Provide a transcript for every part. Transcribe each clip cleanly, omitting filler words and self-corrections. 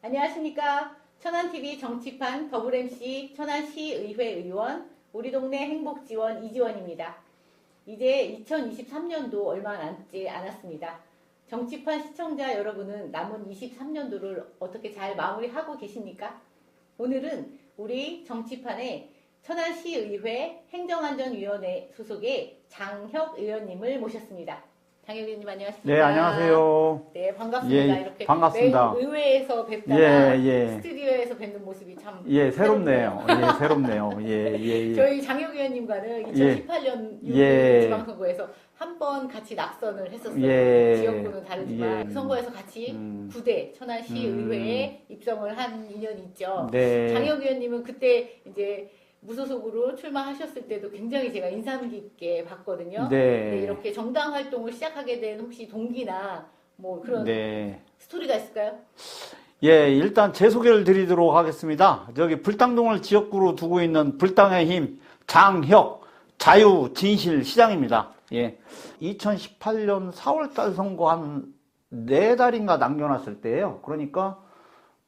안녕하십니까. 천안TV 정치판 더블 MC 천안시의회 의원 우리 동네 행복지원 이지원입니다. 이제 2023년도 얼마 남지 않았습니다. 정치판 시청자 여러분은 남은 23년도를 어떻게 잘 마무리하고 계십니까? 오늘은 우리 정치판의 천안시의회 행정안전위원회 소속의 장혁 의원님을 모셨습니다. 장혁 의원님 안녕하십니까? 네, 안녕하세요. 네, 반갑습니다. 예, 이렇게 반갑습니다. 매일 의회에서 뵙다가 예. 스튜디오에서 뵙는 모습이 참 새롭네요. 새롭네요. 예. 저희 장혁 의원님과는 예. 2018년 예. 지방선거에서 한 번 같이 낙선을 했었어요. 예. 지역구는 다르지만 예. 그 선거에서 같이 9대 천안시의회에 입성을 한 인연이 있죠. 네. 장혁 의원님은 그때 이제 무소속으로 출마하셨을 때도 굉장히 제가 인상 깊게 봤거든요. 네. 이렇게 정당 활동을 시작하게 된 혹시 동기나 뭐 그런 네. 스토리가 있을까요? 예, 일단 제 소개를 드리도록 하겠습니다. 저기 불당동을 지역구로 두고 있는 불당의 힘 장혁 자유 진실 시장입니다. 예. 2018년 4월달 선거 한 4달인가 남겨놨을 때예요. 그러니까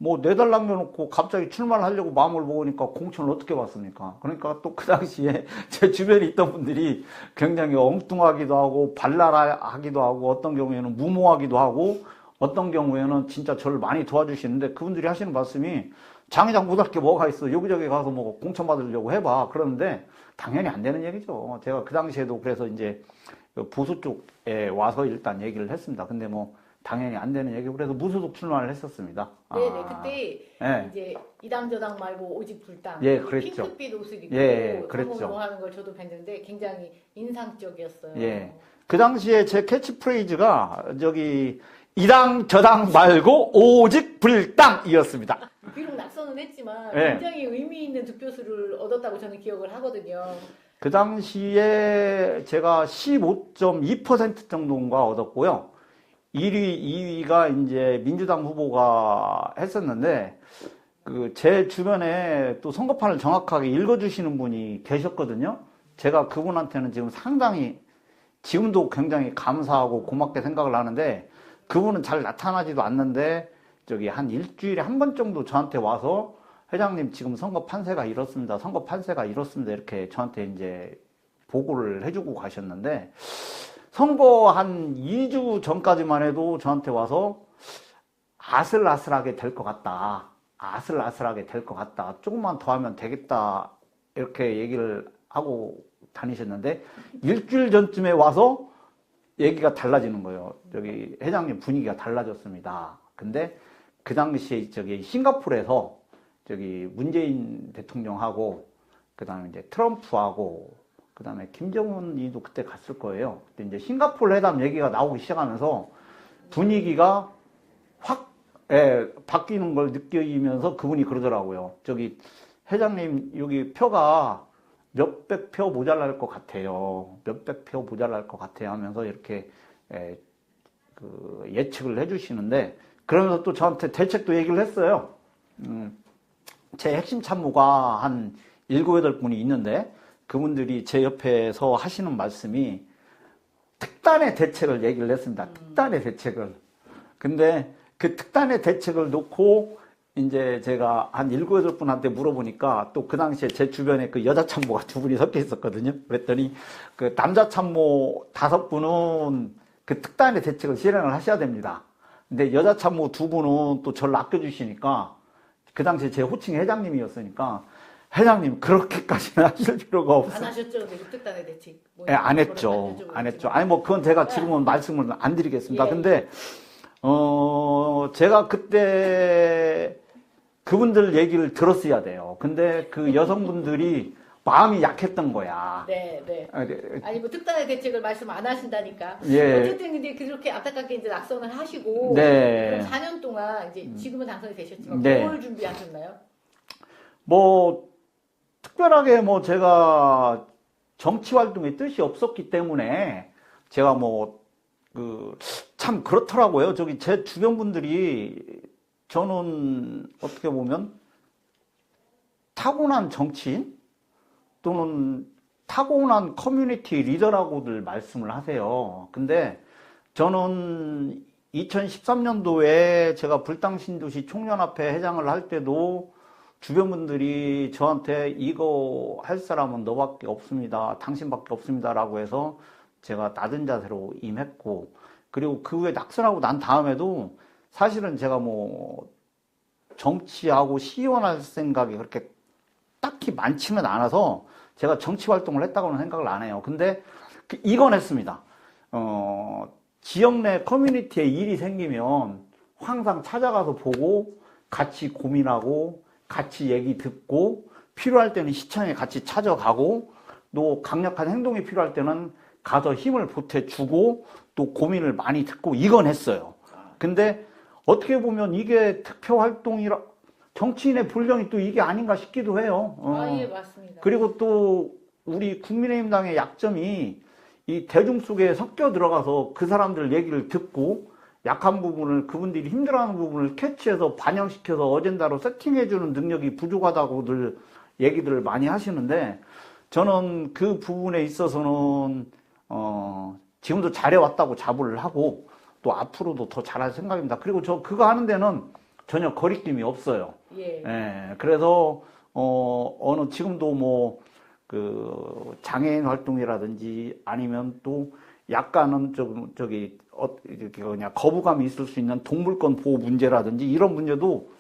뭐 4달 남겨놓고 갑자기 출마를 하려고 마음을 먹으니까 공천을 어떻게 받습니까? 그러니까 또 그 당시에 제 주변에 있던 분들이 굉장히 엉뚱하기도 하고 발랄하기도 하고 어떤 경우에는 무모하기도 하고 어떤 경우에는 진짜 저를 많이 도와주시는데 그분들이 하시는 말씀이 장의장 못할 게 뭐가 있어. 여기저기 가서 뭐 공천 받으려고 해봐. 그러는데 당연히 안 되는 얘기죠. 제가 그 당시에도 그래서 이제 보수 쪽에 와서 일단 얘기를 했습니다. 근데 뭐 당연히 안 되는 얘기고 그래서 무소속 출마를 했었습니다. 네네. 그때 네. 이제 이당 저당 말고 오직 불당. 예, 그랬죠. 핑크빛 옷을 입고 예, 그랬죠. 성공하는 걸 저도 뵀는데 굉장히 인상적이었어요. 예. 그 당시에 제 캐치프레이즈가 저기 이당 저당 말고 오직 불당이었습니다. 비록 낙선은 했지만 예. 굉장히 의미 있는 득표수를 얻었다고 저는 기억을 하거든요. 그 당시에 제가 15.2% 정도인가 얻었고요. 1위, 2위가 이제 민주당 후보가 했었는데, 제 주변에 또 선거판을 정확하게 읽어주시는 분이 계셨거든요. 제가 그분한테는 지금 상당히, 지금도 굉장히 감사하고 고맙게 생각을 하는데, 그분은 잘 나타나지도 않는데, 저기 한 일주일에 한 번 정도 저한테 와서, 회장님 지금 선거 판세가 이렇습니다. 선거 판세가 이렇습니다. 이렇게 저한테 이제 보고를 해주고 가셨는데, 선거 한 2주 전까지만 해도 저한테 와서 아슬아슬하게 될 것 같다. 아슬아슬하게 될 것 같다. 조금만 더 하면 되겠다. 이렇게 얘기를 하고 다니셨는데 일주일 전쯤에 와서 얘기가 달라지는 거예요. 저기 회장님 분위기가 달라졌습니다. 근데 그 당시에 저기 싱가포르에서 저기 문재인 대통령하고 그다음에 이제 트럼프하고 그다음에 김정은이도 그때 갔을 거예요. 그때 이제 싱가포르 회담 얘기가 나오기 시작하면서 분위기가 확 바뀌는 걸 느끼면서 그분이 그러더라고요. 저기 회장님 여기 표가 몇백 표 모자랄 것 같아요. 몇백 표 모자랄 것 같아요 하면서 이렇게 예측을 해주시는데 그러면서 또 저한테 대책도 얘기를 했어요. 제 핵심 참모가 한 7, 8분이 있는데 그분들이 제 옆에서 하시는 말씀이 특단의 대책을 얘기를 했습니다. 특단의 대책을. 근데 그 특단의 대책을 놓고 이제 제가 한 7, 8분한테 물어보니까 또 그 당시에 제 주변에 그 여자 참모가 2분이 섞여 있었거든요. 그랬더니 그 남자 참모 5분은 그 특단의 대책을 실행을 하셔야 됩니다. 근데 여자 참모 2분은 또 저를 아껴주시니까 그 당시에 제 호칭이 회장님이었으니까 회장님 그렇게까지는 하실 필요가 없어요. 안 하셨죠? 그 특단의 대책. 예, 안 했죠. 안 했죠. 아니 뭐 그건 제가 지금은 말씀을 안 드리겠습니다. 예. 근데 제가 그때 그분들 얘기를 들었어야 돼요. 근데 그 여성분들이 마음이 약했던 거야. 네. 아니 뭐 특단의 대책을 말씀 안 하신다니까. 예. 어쨌든 이제 그렇게 안타깝게 이제 낙선을 하시고 네. 그럼 4년 동안 이제 지금은 당선이 되셨지만 네. 뭘 준비하셨나요? 뭐 특별하게 뭐 제가 정치 활동에 뜻이 없었기 때문에 제가 뭐 참 그렇더라고요. 저기 제 주변 분들이 저는 어떻게 보면 타고난 정치인 또는 타고난 커뮤니티 리더라고들 말씀을 하세요. 근데 저는 2013년도에 제가 불당신도시 총연합회 회장을 할 때도 주변 분들이 저한테 이거 할 사람은 너밖에 없습니다. 당신밖에 없습니다. 라고 해서 제가 낮은 자세로 임했고, 그리고 그 후에 낙선하고 난 다음에도 사실은 제가 뭐 정치하고 시의원할 생각이 그렇게 딱히 많지는 않아서 제가 정치 활동을 했다고는 생각을 안 해요. 근데 이건 했습니다. 지역 내 커뮤니티에 일이 생기면 항상 찾아가서 보고 같이 고민하고 같이 얘기 듣고 필요할 때는 시청에 같이 찾아가고 또 강력한 행동이 필요할 때는 가서 힘을 보태주고 또 고민을 많이 듣고 이건 했어요. 근데 어떻게 보면 이게 투표 활동이라 정치인의 본령이 또 이게 아닌가 싶기도 해요. 예, 맞습니다. 그리고 또 우리 국민의힘당의 약점이 이 대중 속에 섞여 들어가서 그 사람들 얘기를 듣고 약한 부분을 그분들이 힘들어하는 부분을 캐치해서 반영시켜서 어젠다로 세팅해주는 능력이 부족하다고들 얘기들을 많이 하시는데 저는 그 부분에 있어서는 지금도 잘해왔다고 자부를 하고 또 앞으로도 더 잘할 생각입니다. 그리고 저 그거 하는 데는 전혀 거리낌이 없어요. 예. 예, 그래서 지금도 뭐 그 장애인 활동이라든지 아니면 또 약간은 그냥 거부감이 있을 수 있는 동물권 보호 문제라든지 이런 문제도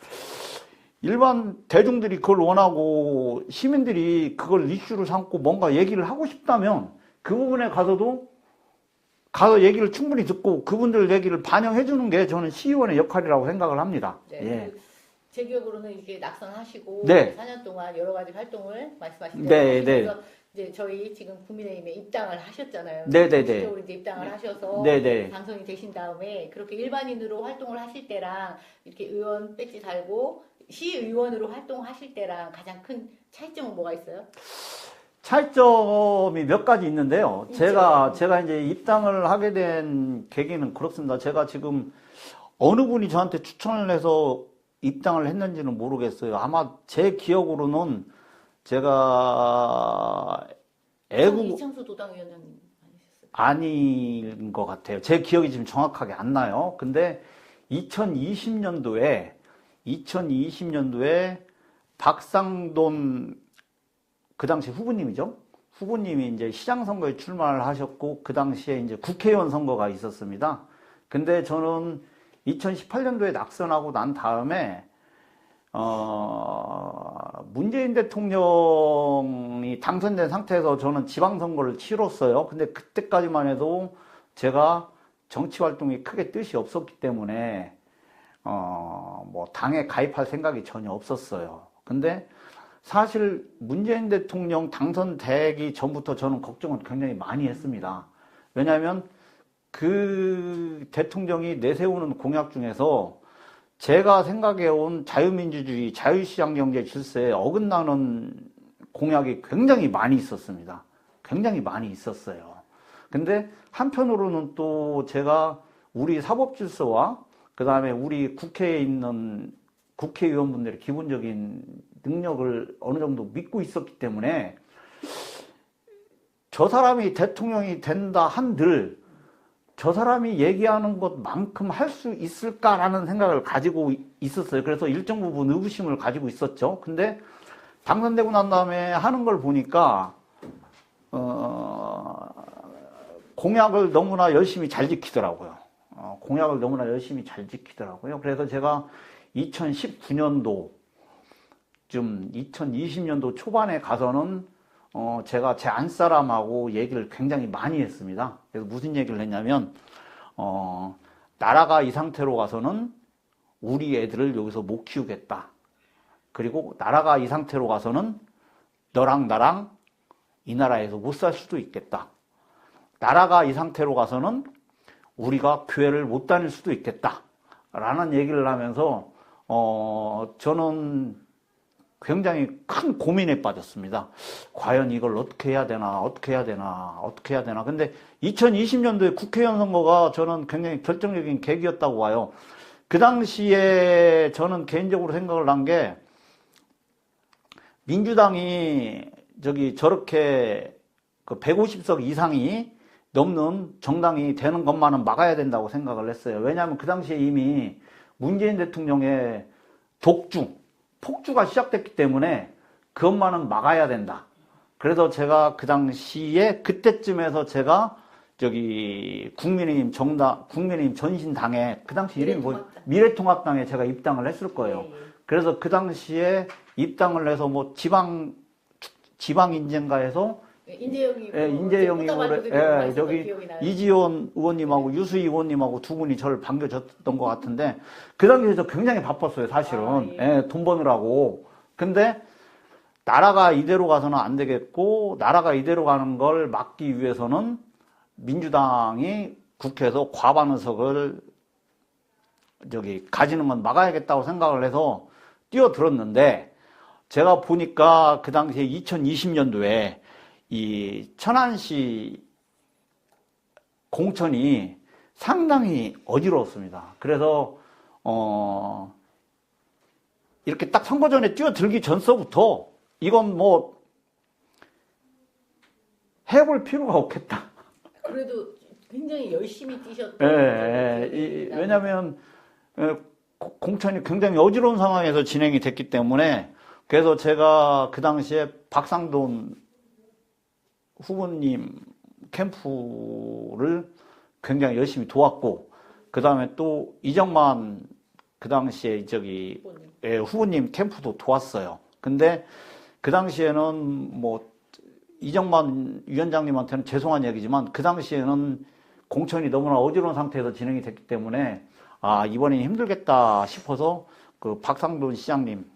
일반 대중들이 그걸 원하고 시민들이 그걸 이슈로 삼고 뭔가 얘기를 하고 싶다면 그 부분에 가서 얘기를 충분히 듣고 그분들 얘기를 반영해 주는 게 저는 시의원의 역할이라고 생각을 합니다. 네, 예. 제 기억으로는 이게 낙선하시고 네. 4년 동안 여러 가지 활동을 말씀하신 네, 대로 하시면서 이제 저희 지금 국민의힘에 입당을 하셨잖아요. 네, 네, 네. 정식적으로 이제 입당을 하셔서 네, 네. 당선이 되신 다음에 그렇게 일반인으로 활동을 하실 때랑 이렇게 의원 배지 달고 시의원으로 활동하실 때랑 가장 큰 차이점은 뭐가 있어요? 차이점이 몇 가지 있는데요. 있죠. 제가 이제 입당을 하게 된 계기는 그렇습니다. 제가 지금 어느 분이 저한테 추천을 해서 입당을 했는지는 모르겠어요. 아마 제 기억으로는 제가 이창수 도당위원장님 아니셨어요? 아닌 것 같아요. 제 기억이 지금 정확하게 안 나요. 근데 2020년도에 박상돈 그 당시 후보님이죠. 후보님이 이제 시장 선거에 출마를 하셨고 그 당시에 이제 국회의원 선거가 있었습니다. 근데 저는 2018년도에 낙선하고 난 다음에 문재인 대통령이 당선된 상태에서 저는 지방선거를 치렀어요. 근데 그때까지만 해도 제가 정치 활동이 크게 뜻이 없었기 때문에 뭐 당에 가입할 생각이 전혀 없었어요. 근데 사실 문재인 대통령 당선되기 전부터 저는 걱정을 굉장히 많이 했습니다. 왜냐하면 그 대통령이 내세우는 공약 중에서 제가 생각해온 자유민주주의, 자유시장 경제 질서에 어긋나는 공약이 굉장히 많이 있었습니다. 굉장히 많이 있었어요. 근데 한편으로는 또 제가 우리 사법질서와 그 다음에 우리 국회에 있는 국회의원분들의 기본적인 능력을 어느 정도 믿고 있었기 때문에 저 사람이 대통령이 된다 한들 저 사람이 얘기하는 것만큼 할 수 있을까라는 생각을 가지고 있었어요. 그래서 일정 부분 의구심을 가지고 있었죠. 근데 당선되고 난 다음에 하는 걸 보니까 공약을 너무나 열심히 잘 지키더라고요. 공약을 너무나 열심히 잘 지키더라고요. 그래서 제가 2019년도 2020년도 초반에 가서는 제가 제 안사람하고 얘기를 굉장히 많이 했습니다. 그래서 무슨 얘기를 했냐면 나라가 이 상태로 가서는 우리 애들을 여기서 못 키우겠다. 그리고 나라가 이 상태로 가서는 너랑 나랑 이 나라에서 못 살 수도 있겠다. 나라가 이 상태로 가서는 우리가 교회를 못 다닐 수도 있겠다. 라는 얘기를 하면서 저는 굉장히 큰 고민에 빠졌습니다. 과연 이걸 어떻게 해야 되나. 근데 2020년도에 국회의원 선거가 저는 굉장히 결정적인 계기였다고 봐요. 그 당시에 저는 개인적으로 생각을 한 게 민주당이 저렇게 그 150석 이상이 넘는 정당이 되는 것만은 막아야 된다고 생각을 했어요. 왜냐하면 그 당시에 이미 문재인 대통령의 독주, 폭주가 시작됐기 때문에 그것만은 막아야 된다. 그래서 제가 그 당시에 그때쯤에서 제가 저기 국민의힘 전신당에 그 당시 이름이 뭐 미래통합당에 제가 입당을 했을 거예요. 예, 예. 그래서 그 당시에 입당을 해서 뭐 지방 인재인가 해서 인재영이 예, 인재영입으로 예, 저기 이지원 의원님하고 유수희 의원님하고 두 분이 저를 반겨줬던 것 같은데 그 당시에 저 굉장히 바빴어요, 사실은. 예, 돈 버느라고. 근데 나라가 이대로 가서는 안 되겠고 나라가 이대로 가는 걸 막기 위해서는 민주당이 국회에서 과반 의석을 저기 가지는 건 막아야겠다고 생각을 해서 뛰어들었는데 제가 보니까 그 당시에 2020년도에 이 천안시 공천이 상당히 어지러웠습니다. 그래서 이렇게 딱 선거 전에 뛰어들기 전서부터 이건 뭐 해볼 필요가 없겠다. 그래도 굉장히 열심히 뛰셨던. 왜냐하면 공천이 굉장히 어지러운 상황에서 진행이 됐기 때문에 그래서 제가 그 당시에 박상돈 후보님 캠프를 굉장히 열심히 도왔고 그 다음에 또 이정만 그 당시에 저기 후보님 캠프도 도왔어요. 근데 그 당시에는 뭐 이정만 위원장님한테는 죄송한 얘기지만 그 당시에는 공천이 너무나 어지러운 상태에서 진행이 됐기 때문에 아 이번엔 힘들겠다 싶어서 그 박상돈 시장님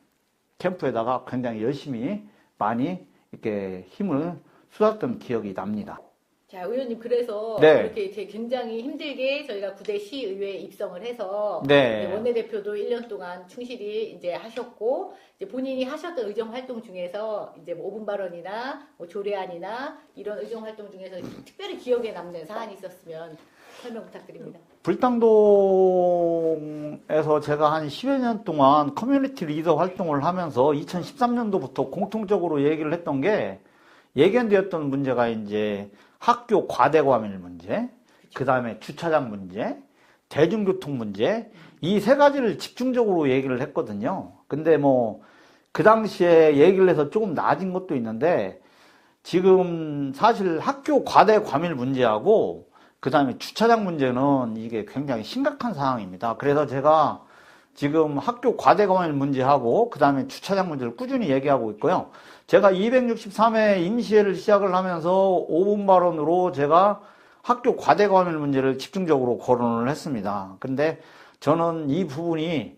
캠프에다가 굉장히 열심히 많이 이렇게 힘을 쏟았던 기억이 납니다. 자, 의원님 그래서 네. 이렇게 굉장히 힘들게 저희가 9대 시의회에 입성을 해서 네. 이제 원내대표도 1년 동안 충실히 이제 하셨고 이제 본인이 하셨던 의정 활동 중에서 이제 뭐 5분 발언이나 뭐 조례안이나 이런 의정 활동 중에서 특별히 기억에 남는 사안이 있었으면 설명 부탁드립니다. 불당동에서 제가 한 10여 년 동안 커뮤니티 리더 활동을 하면서 2013년도부터 공통적으로 얘기를 했던 게 예견되었던 문제가 이제 학교 과대과밀 문제, 그 다음에 주차장 문제, 대중교통 문제, 이 세 가지를 집중적으로 얘기를 했거든요. 근데 뭐, 그 당시에 얘기를 해서 조금 나아진 것도 있는데, 지금 사실 학교 과대과밀 문제하고, 그 다음에 주차장 문제는 이게 굉장히 심각한 상황입니다. 그래서 제가 지금 학교 과대과밀 문제하고, 그 다음에 주차장 문제를 꾸준히 얘기하고 있고요. 제가 263회 임시회를 시작을 하면서 5분 발언으로 제가 학교 과대과밀 문제를 집중적으로 거론을 했습니다. 근데 저는 이 부분이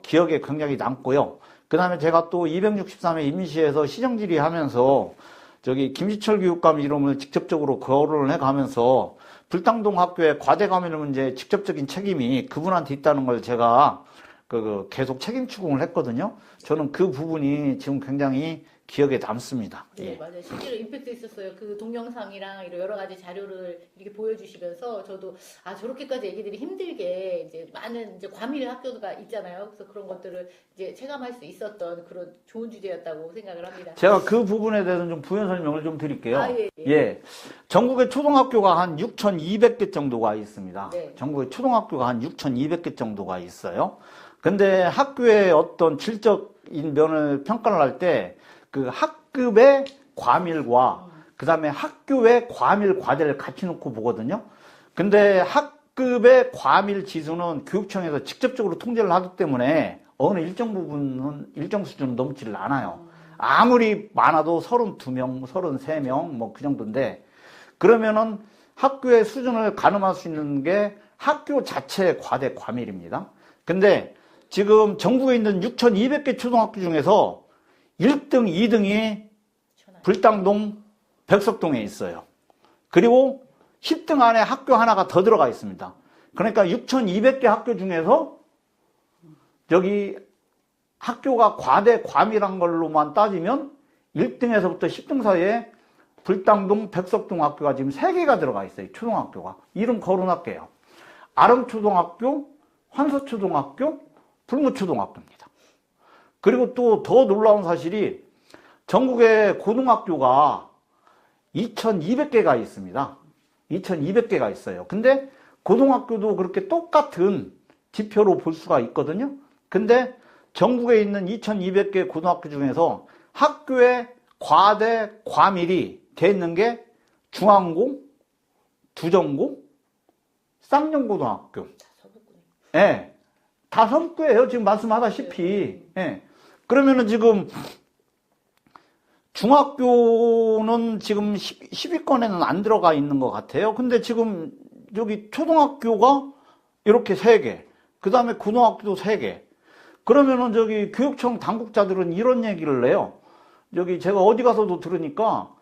기억에 굉장히 남고요. 그 다음에 제가 또 263회 임시회에서 시정질의 하면서 저기 김지철 교육감 이름을 직접적으로 거론을 해가면서 불당동 학교의 과대과밀 문제에 직접적인 책임이 그분한테 있다는 걸 제가 계속 책임 추궁을 했거든요. 저는 그 부분이 지금 굉장히 기억에 남습니다. 네, 예. 맞아요. 실제로 임팩트 있었어요. 그 동영상이랑 이런 여러 가지 자료를 이렇게 보여주시면서 저도 아 저렇게까지 애기들이 힘들게 이제 많은 이제 과밀 학교가 있잖아요. 그래서 그런 것들을 이제 체감할 수 있었던 그런 좋은 주제였다고 생각을 합니다. 제가 그 부분에 대해서는 좀 부연 설명을 좀 드릴게요. 아, 예, 예. 예. 전국의 초등학교가 한 6,200개 정도가 있습니다. 네. 전국의 초등학교가 한 6,200개 정도가 있어요. 근데 학교의 어떤 질적인 면을 평가를 할 때 그 학급의 과밀과 그 다음에 학교의 과밀 과대를 같이 놓고 보거든요. 근데 학급의 과밀 지수는 교육청에서 직접적으로 통제를 하기 때문에 어느 일정 부분은 일정 수준은 넘지를 않아요. 아무리 많아도 32명, 33명 뭐 그 정도인데 그러면은 학교의 수준을 가늠할 수 있는 게 학교 자체의 과대 과밀입니다. 근데 지금 전국에 있는 6,200개 초등학교 중에서 1등, 2등이 불당동, 백석동에 있어요. 그리고 10등 안에 학교 하나가 더 들어가 있습니다. 그러니까 6,200개 학교 중에서 여기 학교가 과대 과밀한 걸로만 따지면 1등에서부터 10등 사이에 불당동, 백석동 학교가 지금 3개가 들어가 있어요. 초등학교가. 이름 거론할게요. 아름초등학교, 환서초등학교, 불무초등학교입니다. 그리고 또 더 놀라운 사실이 전국의 고등학교가 2,200개가 있습니다. 2200개가 있어요. 근데 고등학교도 그렇게 똑같은 지표로 볼 수가 있거든요. 근데 전국에 있는 2200개 고등학교 중에서 학교에 과대, 과밀이 돼 있는 게 중앙고, 두정고, 쌍용고등학교. 예. 다 서북구예요. 지금 말씀하다시피. 예. 그러면은 지금 중학교는 지금 10위권에는 안 들어가 있는 것 같아요. 근데 지금 여기 초등학교가 이렇게 3개, 그 다음에 고등학교도 3개. 그러면은 저기 교육청 당국자들은 이런 얘기를 해요. 여기 제가 어디 가서도 들으니까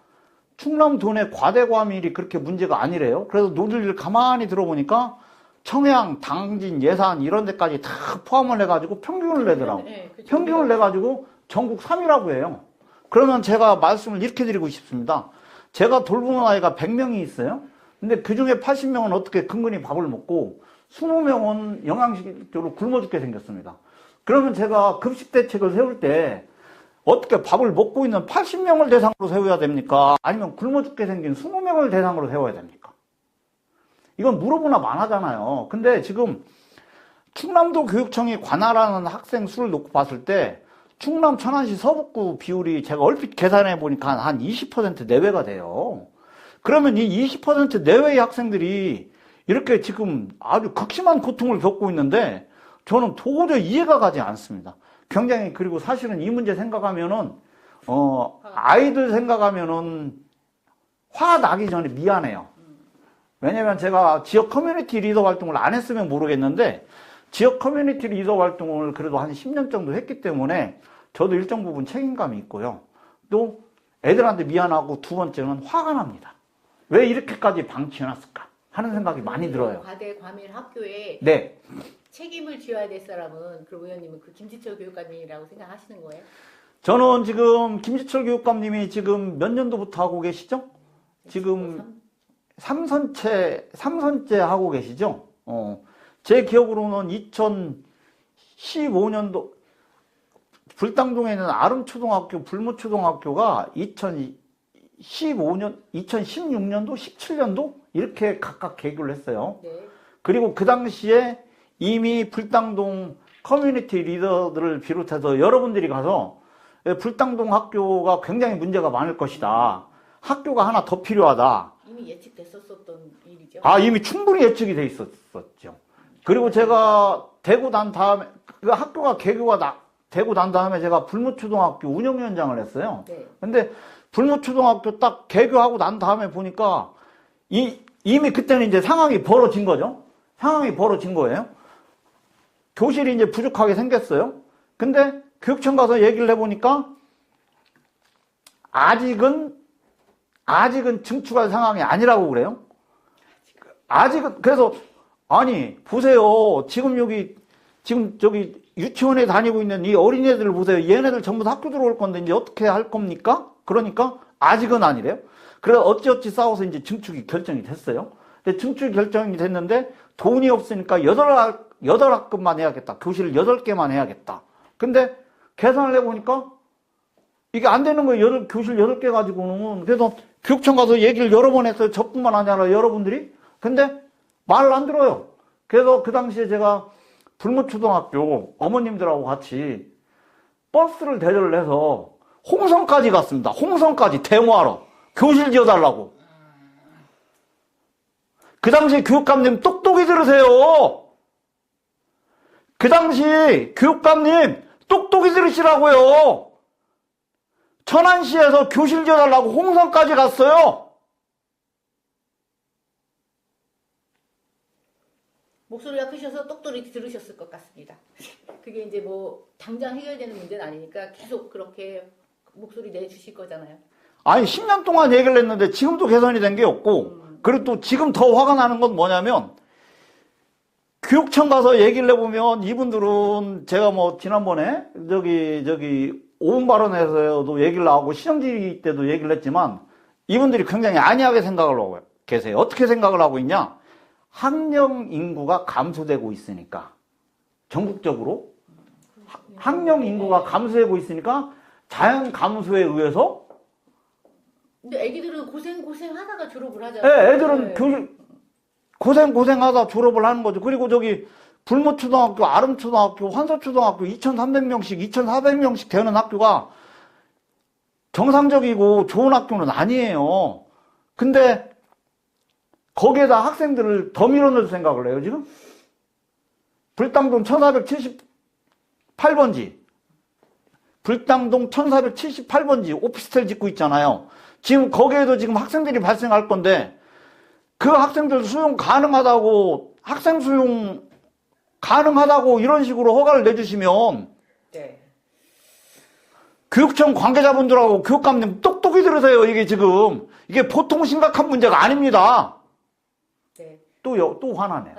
충남도내 과대과밀이 그렇게 문제가 아니래요. 그래서 논리를 가만히 들어보니까 청양, 당진, 예산 이런 데까지 다 포함을 해가지고 평균을 내더라고. 네, 그렇죠. 평균을 내가지고 전국 3위라고 해요. 그러면 제가 말씀을 이렇게 드리고 싶습니다. 제가 돌보는 아이가 100명이 있어요. 근데 그 중에 80명은 어떻게 근근히 밥을 먹고 20명은 영양식적으로 굶어 죽게 생겼습니다. 그러면 제가 급식 대책을 세울 때 어떻게 밥을 먹고 있는 80명을 대상으로 세워야 됩니까? 아니면 굶어 죽게 생긴 20명을 대상으로 세워야 됩니까? 이건 물어보나 마나잖아요. 근데 지금 충남도 교육청이 관할하는 학생 수를 놓고 봤을 때 충남 천안시 서북구 비율이 제가 얼핏 계산해 보니까 한 20% 내외가 돼요. 그러면 이 20% 내외의 학생들이 이렇게 지금 아주 극심한 고통을 겪고 있는데 저는 도저히 이해가 가지 않습니다. 굉장히 그리고 사실은 이 문제 생각하면은 아이들 생각하면은 화 나기 전에 미안해요. 왜냐면 제가 지역 커뮤니티 리더 활동을 안 했으면 모르겠는데 지역 커뮤니티 리더 활동을 그래도 한 10년 정도 했기 때문에 저도 일정 부분 책임감이 있고요. 또 애들한테 미안하고 두 번째는 화가 납니다. 왜 이렇게까지 방치해놨을까 하는 생각이 많이 들어요. 과대 과밀 학교에 네. 책임을 져야 될 사람은 그 의원님은 그 김지철 교육감이라고 생각하시는 거예요? 저는 지금 김지철 교육감님이 지금 몇 년도부터 하고 계시죠? 지금 3선째 하고 계시죠? 제 기억으로는 2015년도 불당동에 있는 아름초등학교, 불무초등학교가 2015년, 2016년도, 17년도 이렇게 각각 개교를 했어요. 네. 그리고 그 당시에 이미 불당동 커뮤니티 리더들을 비롯해서 여러분들이 가서 불당동 학교가 굉장히 문제가 많을 것이다. 학교가 하나 더 필요하다. 이미 예측됐었던 일이죠. 이미 충분히 예측이 돼 있었죠. 그리고 제가 되고 난 다음에, 그 학교가 개교가 되고 난 다음에 제가 불무초등학교 운영위원장을 했어요. 네. 근데 불무초등학교 딱 개교하고 난 다음에 보니까 이미 그때는 이제 상황이 벌어진 거죠. 상황이 벌어진 거예요. 교실이 이제 부족하게 생겼어요. 근데 교육청 가서 얘기를 해보니까 아직은 증축할 상황이 아니라고 그래요. 아직은, 그래서, 아니, 보세요. 지금 저기 유치원에 다니고 있는 이 어린애들 보세요. 얘네들 전부 다 학교 들어올 건데 이제 어떻게 할 겁니까? 그러니까 아직은 아니래요. 그래서 어찌어찌 싸워서 이제 증축이 결정이 됐어요. 근데 증축이 결정이 됐는데 돈이 없으니까 8학급만 해야겠다. 교실을 8개만 해야겠다. 근데 계산을 해보니까 이게 안 되는 거예요. 교실 8개 가지고는. 그래서 교육청 가서 얘기를 여러 번 했어요. 저뿐만 아니라 여러분들이. 근데 말을 안 들어요. 그래서 그 당시에 제가 불무초등학교 어머님들하고 같이 버스를 대절을 해서 홍성까지 갔습니다. 홍성까지 데모하러. 교실 지어달라고. 그 당시 교육감님 똑똑히 들으세요. 그 당시 교육감님 똑똑히 들으시라고요. 천안시에서 교실 지어달라고 홍성까지 갔어요. 목소리가 크셔서 똑똑히 들으셨을 것 같습니다. 그게 이제 뭐 당장 해결되는 문제는 아니니까 계속 그렇게 목소리 내주실 거잖아요. 아니 10년 동안 얘기를 했는데 지금도 개선이 된 게 없고 그리고 또 지금 더 화가 나는 건 뭐냐면 교육청 가서 얘기를 해보면 이분들은 제가 뭐 지난번에 저기 5분 발언에서도 얘기를 하고 시정지 때도 얘기를 했지만 이분들이 굉장히 안이하게 생각을 하고 계세요. 어떻게 생각을 하고 있냐? 학령 인구가 감소되고 있으니까 전국적으로 학령 인구가 감소되고 있으니까 자연 감소에 의해서 근데 애기들은 고생 하다가 졸업을 예, 하잖아요. 애들은 고생하다 졸업을 하는 거죠. 그리고 저기 불모초등학교, 아름초등학교, 환서초등학교 2,300명씩, 2,400명씩 되는 학교가 정상적이고 좋은 학교는 아니에요. 근데 거기에다 학생들을 더 밀어넣을 생각을 해요, 지금? 불당동 1478번지. 불당동 1478번지 오피스텔 짓고 있잖아요. 지금 거기에도 지금 학생들이 발생할 건데 그 학생들 수용 가능하다고 학생 수용 가능하다고 이런 식으로 허가를 내주시면 네. 교육청 관계자분들하고 교육감님 똑똑히 들으세요. 이게 지금 이게 보통 심각한 문제가 아닙니다. 네. 또 화나네.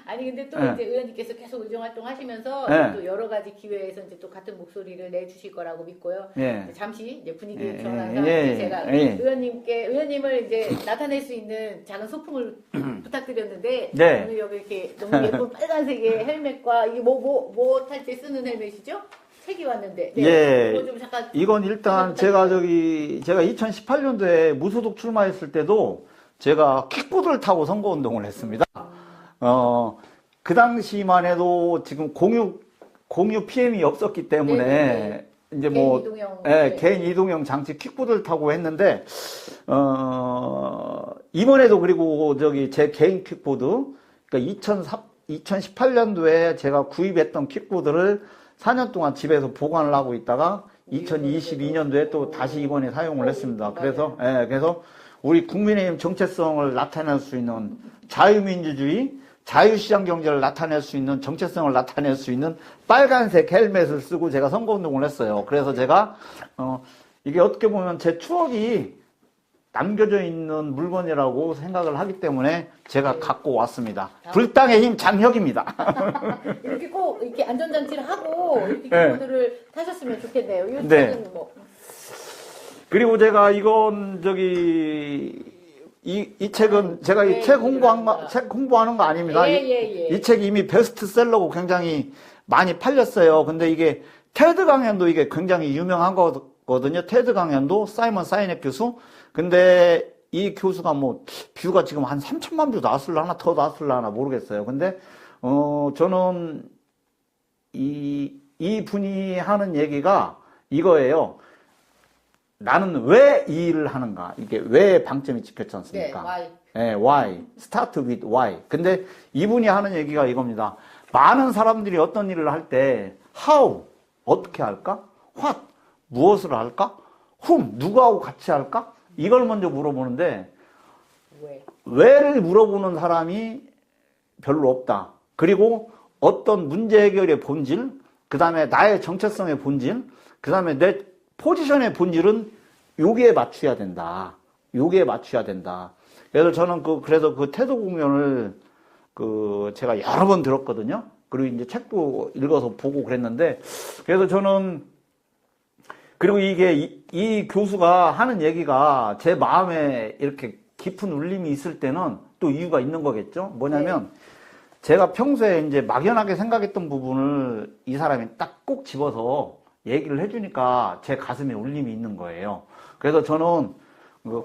아니 근데 또 네. 이제 의원님께서 계속 의정 활동 하시면서 네. 또 여러 가지 기회에서 이제 또 같은 목소리를 내주실 거라고 믿고요. 예. 이제 잠시 이제 분위기 예, 전환상 예, 제가 예. 의원님을 이제 나타낼 수 있는 작은 소품을 부탁드렸는데 네. 오늘 여기 이렇게 너무 예쁜 빨간색의 헬멧과 이게 뭐 탈 때 쓰는 헬멧이죠? 책이 왔는데. 네. 예. 이거 좀 잠깐. 이건 일단 제가 2018년도에 무소속 출마했을 때도 제가 킥보드를 타고 선거운동을 했습니다. 그 당시만 해도 지금 공유 PM이 없었기 때문에 네네네. 이제 개인 이동형. 예, 네. 개인 이동형 장치 킥보드를 타고 했는데, 이번에도 그리고 제 개인 킥보드, 그러니까 2018년도에 제가 구입했던 킥보드를 4년 동안 집에서 보관을 하고 있다가 2022년도에 또 다시 이번에 사용을 했습니다. 그래서 우리 국민의힘 정체성을 나타낼 수 있는 자유민주주의, 자유시장 경제를 나타낼 수 있는 정체성을 나타낼 수 있는 빨간색 헬멧을 쓰고 제가 선거운동을 했어요. 그래서 제가 이게 어떻게 보면 제 추억이 남겨져 있는 물건이라고 생각을 하기 때문에 제가 갖고 왔습니다. 불당의 힘 장혁입니다. 이렇게 꼭 이렇게 안전장치를 하고 이렇게 네. 킥보드를 타셨으면 좋겠네요. 이 네. 책은 뭐. 그리고 제가 이건 이 책은 제가 이 책 홍보하는 거 아닙니다. 예. 이 책이 이미 베스트셀러고 굉장히 많이 팔렸어요. 근데 이게 테드 강연도 이게 굉장히 유명한 거거든요. 테드 강연도 사이먼 사이넥 교수. 근데 이 교수가 뭐 뷰가 지금 한 3천만 뷰 나왔을라나 더 나왔을라나 모르겠어요. 근데 저는 이 분이 하는 얘기가 이거예요. 나는 왜 이 일을 하는가? 이게 왜 방점이 찍혔지 않습니까? 네, why. 네, why. Start with why. 근데 이분이 하는 얘기가 이겁니다. 많은 사람들이 어떤 일을 할 때 how, 어떻게 할까? what, 무엇을 할까? whom, 누구하고 같이 할까? 이걸 먼저 물어보는데 왜를 물어보는 사람이 별로 없다. 그리고 어떤 문제 해결의 본질, 그 다음에 나의 정체성의 본질, 그 다음에 내 포지션의 본질은 여기에 맞춰야 된다. 여기에 맞춰야 된다. 그래서 저는 그래서 그 테드 공연을 제가 여러 번 들었거든요. 그리고 이제 책도 읽어서 보고 그랬는데, 그래서 저는, 그리고 이 교수가 하는 얘기가 제 마음에 이렇게 깊은 울림이 있을 때는 또 이유가 있는 거겠죠? 뭐냐면, 제가 평소에 이제 막연하게 생각했던 부분을 이 사람이 딱 꼭 집어서 얘기를 해주니까 제 가슴에 울림이 있는 거예요. 그래서 저는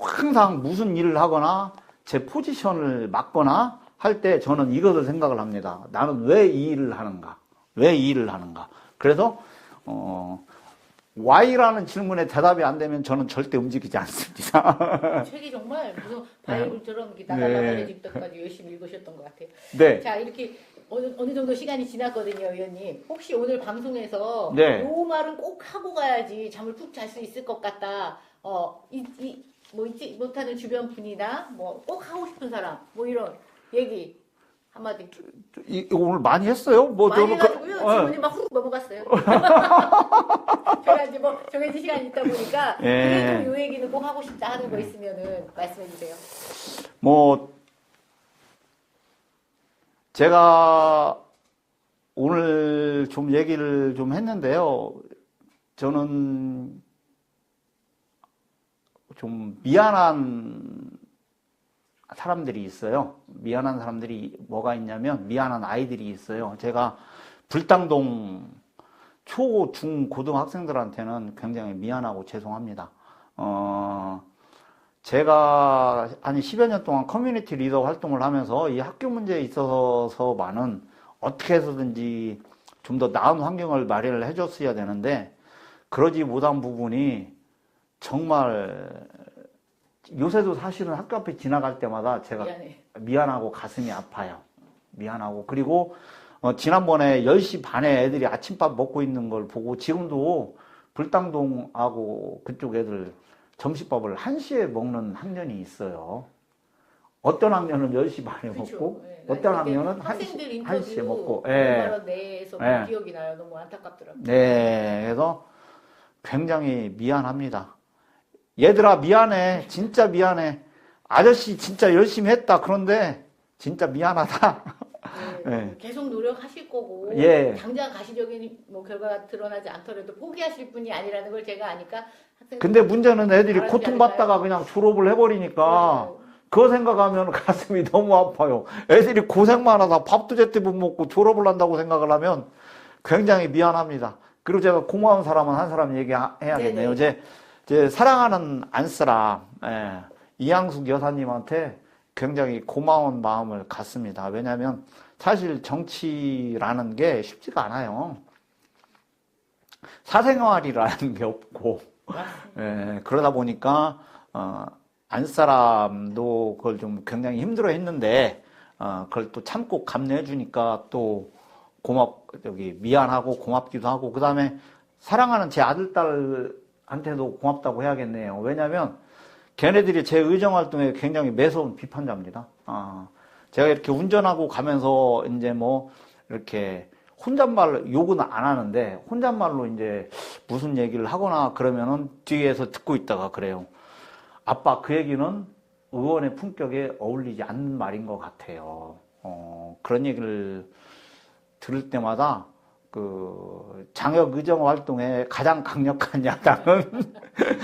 항상 무슨 일을 하거나 제 포지션을 맡거나 할 때 저는 이것을 생각을 합니다. 나는 왜 이 일을 하는가? 왜 이 일을 하는가? 그래서 why라는 질문에 대답이 안 되면 저는 절대 움직이지 않습니다. 책이 정말 무슨 바이블처럼 이렇게 나달나달해질 때까지 열심히 읽으셨던 것 같아요. 네. 자, 이렇게 어느 정도 시간이 지났거든요, 의원님. 혹시 오늘 방송에서 네. 요 말은 꼭 하고 가야지 잠을 푹 잘 수 있을 것 같다. 잊지 못하는 주변 분이나 뭐 꼭 하고 싶은 사람 뭐 이런 얘기 한마디. 이거 오늘 많이 했어요? 많이 해가지고요. 질문이 막 훅 넘어갔어요. 제가 이제 뭐 정해진 시간이 있다 보니까 그래도 요 얘기는 꼭 하고 싶다 하는 거 있으면은 말씀해 주세요. 뭐 제가 오늘 좀 얘기를 좀 했는데요. 저는 좀 미안한 사람들이 있어요. 미안한 사람들이 뭐가 있냐면 미안한 아이들이 있어요. 제가 불당동 초, 중, 고등학생들한테는 굉장히 미안하고 죄송합니다. 제가 한 10여 년 동안 커뮤니티 리더 활동을 하면서 이 학교 문제에 있어서만은 어떻게 해서든지 좀 더 나은 환경을 마련을 해줬어야 되는데 그러지 못한 부분이 정말 요새도 사실은 학교 앞에 지나갈 때마다 제가 미안해. 미안하고 가슴이 아파요. 미안하고. 그리고 지난번에 10시 반에 애들이 아침밥 먹고 있는 걸 보고 지금도 불당동하고 그쪽 애들 점심밥을 1시에 먹는 학년이 있어요. 어떤 학년은 10시 반에 그렇죠. 먹고 네. 어떤 학년은 학생들 1시에 인터뷰 먹고. 얼마나 내에서 본 예. 기억이 나요. 너무 안타깝더라고요. 네. 그래서 굉장히 미안합니다. 얘들아 미안해. 진짜 미안해. 아저씨 진짜 열심히 했다. 그런데 진짜 미안하다. 네, 네. 계속 노력하실 거고 예. 당장 가시적인 뭐 결과가 드러나지 않더라도 포기하실 분이 아니라는 걸 제가 아니까 학생들 근데 문제는 애들이 알아야지 고통받다가 그냥 졸업을 해버리니까 그거 생각하면 가슴이 너무 아파요. 애들이 고생만 하다 밥도 제때 못 먹고 졸업을 한다고 생각을 하면 굉장히 미안합니다. 그리고 제가 고마운 사람은 한 사람 얘기해야겠네요. 제 사랑하는 안쓰라 이양숙 여사님한테 굉장히 고마운 마음을 갖습니다. 왜냐하면 사실 정치라는 게 쉽지가 않아요. 사생활이라는 게 없고 그러다 보니까 안사람도 그걸 좀 굉장히 힘들어 했는데 그걸 또 참고 감내해 주니까 또 미안하고 고맙기도 하고 그 다음에 사랑하는 제 아들 딸한테도 고맙다고 해야겠네요. 왜냐하면 걔네들이 제 의정활동에 굉장히 매서운 비판자입니다. 제가 이렇게 운전하고 가면서 이제 뭐 이렇게 혼잣말 욕은 안 하는데 혼잣말로 이제 무슨 얘기를 하거나 그러면은 뒤에서 듣고 있다가 그래요. 아빠 그 얘기는 의원의 품격에 어울리지 않는 말인 것 같아요. 그런 얘기를 들을 때마다 그 장혁 의정 활동의 가장 강력한 야당은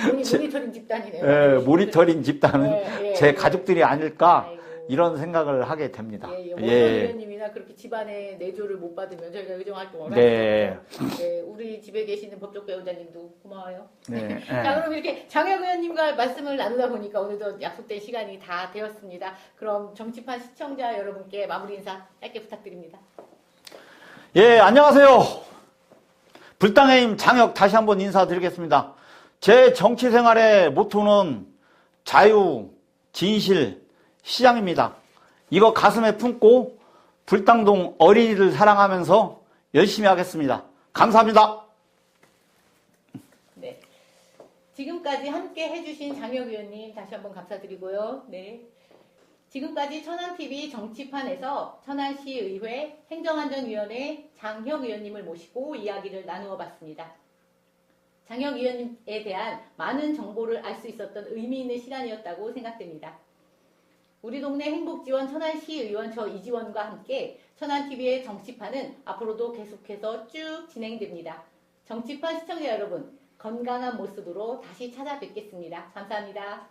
모니터링 집단이네요. 예, 모니터링 집단은 제 가족들이 아닐까 아이고. 이런 생각을 하게 됩니다. 원전 의원님이나 그렇게 집안의 내조를 못 받으면 저희가 의정 활동을 네. 네, 우리 집에 계시는 법적 배우자님도 고마워요. 네. 자, 그럼 이렇게 장혁 의원님과 말씀을 나누다 보니까 오늘도 약속된 시간이 다 되었습니다. 그럼 정치판 시청자 여러분께 마무리 인사 짧게 부탁드립니다. 예, 안녕하세요. 불당의 힘 장혁 다시 한번 인사드리겠습니다. 제 정치 생활의 모토는 자유, 진실, 시장입니다. 이거 가슴에 품고 불당동 어린이를 사랑하면서 열심히 하겠습니다. 감사합니다. 네. 지금까지 함께 해주신 장혁 의원님 다시 한번 감사드리고요. 네. 지금까지 천안TV 정치판에서 천안시의회 행정안전위원회 장혁 의원님을 모시고 이야기를 나누어 봤습니다. 장혁 의원님에 대한 많은 정보를 알 수 있었던 의미 있는 시간이었다고 생각됩니다. 우리 동네 행복지원 천안시의원 저 이지원과 함께 천안TV의 정치판은 앞으로도 계속해서 쭉 진행됩니다. 정치판 시청자 여러분, 건강한 모습으로 다시 찾아뵙겠습니다. 감사합니다.